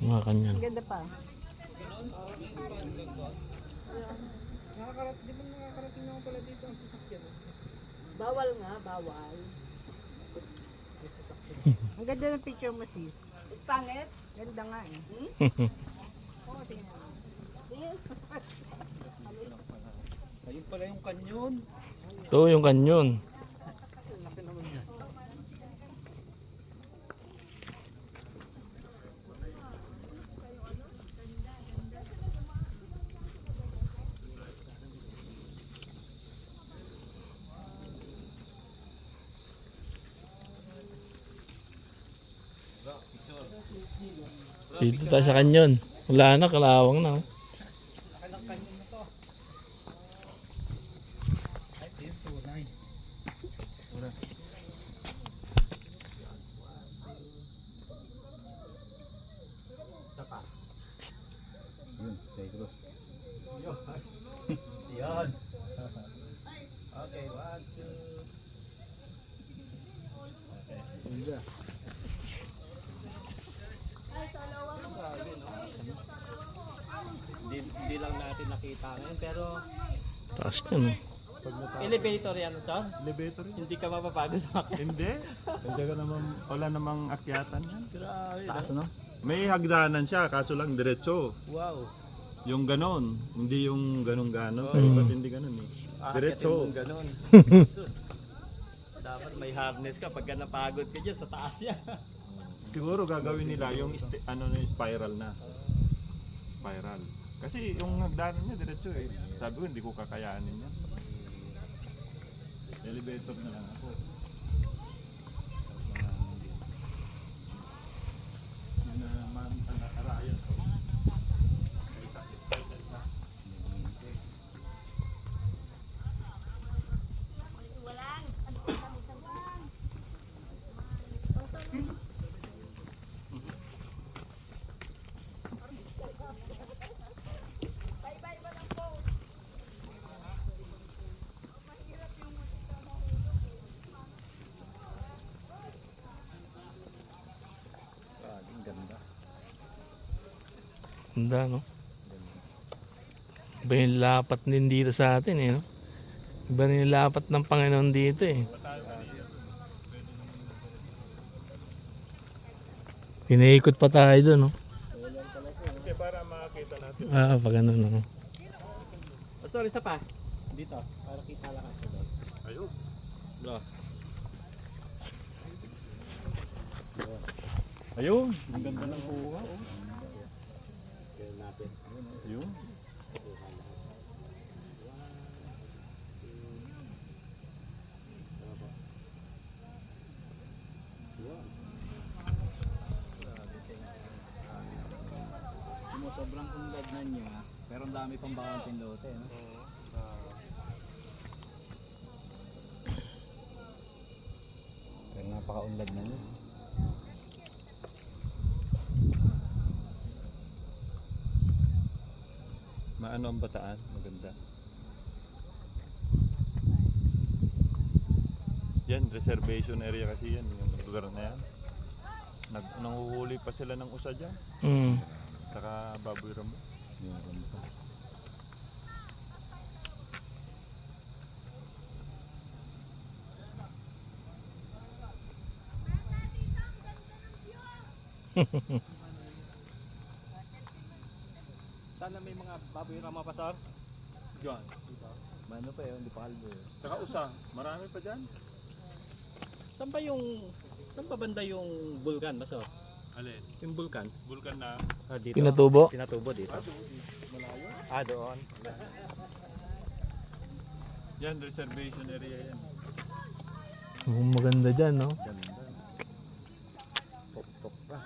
Mga kanyan. Ang ganda pa. Di ba nakakarating naman pala dito ang sasakyan? Bawal nga, bawal. May sasakyan. Ang ganda ng picture mo, sis. Pangit? Ganda nga eh. Oo, tingnan mo. Ayun pala yung kanyon. Ito yung kanyon. Laki naman yan. Dito tayo sa kanyon. Wala na, kalawang na. Oh. Laki ng kanyon na to. Ay, ito yung tunay. Wala. Isa pa. Yun, kay Cruz. Yun. Okay, 1, 2. Okay. Hindi lang natin nakita ngayon pero Taas yan. elevator yan, sir. Elevator yun. Hindi ka mapapagod sa akin. Hindi. Hindi ka naman, wala namang akyatan yan. Grabe. Taas, no? May hagdanan siya, kaso lang diretso. Wow. Yung ganon, hindi yung ganong-ganon. Oh. Ba't hindi ganon eh? Diretso. Ganun. Sus. Dapat may harness ka pagka napagod ka dyan sa taas yan. Siguro gagawin nila yung spiral na. Spiral. Kasi yung hagdanan niya diretso eh. Sabi ko hindi ko kakayanin yan. Elevator na lang ako. Yun na naman ang nakarayan ko. Isa. Ang ganda. Ganda, no? Iba yung lapat din dito sa atin, eh, no? Iba rin yung lapat ng Panginoon dito, eh. Pinaikot pa tayo doon, no? Okay, para makakita natin. Pag ganun, no? Oh, sorry, isa pa. Dito. Para kita lang ako doon. Ayun. Bro. Ayun, ang ganda ng kuha. Oh. Kaya natin. Ayun. Sobrang unlad na niya, pero ang dami pang bakanteng lote, no? Pero napaka-unlad na niya. Maano ang Bataan? Maganda. Yan, reservation area kasi yan, yung lugar na yan. Nanguhuli pa sila ng usa dyan. Saka baboy ramo. Meron pa. Sana may mga baboy rama pa, sir? Dyan. Mano pa yun, hindi pa kalbo yun. Saka usa, marami pa dyan. Saan ba banda yung bulkan ba, sir? Alin? Yung bulkan? Bulkan na. Dito. Pinatubo? Pinatubo dito. Malayo. Doon. Yan, reservation area yan. Maganda dyan, no? Ganda. Pok-pok pa.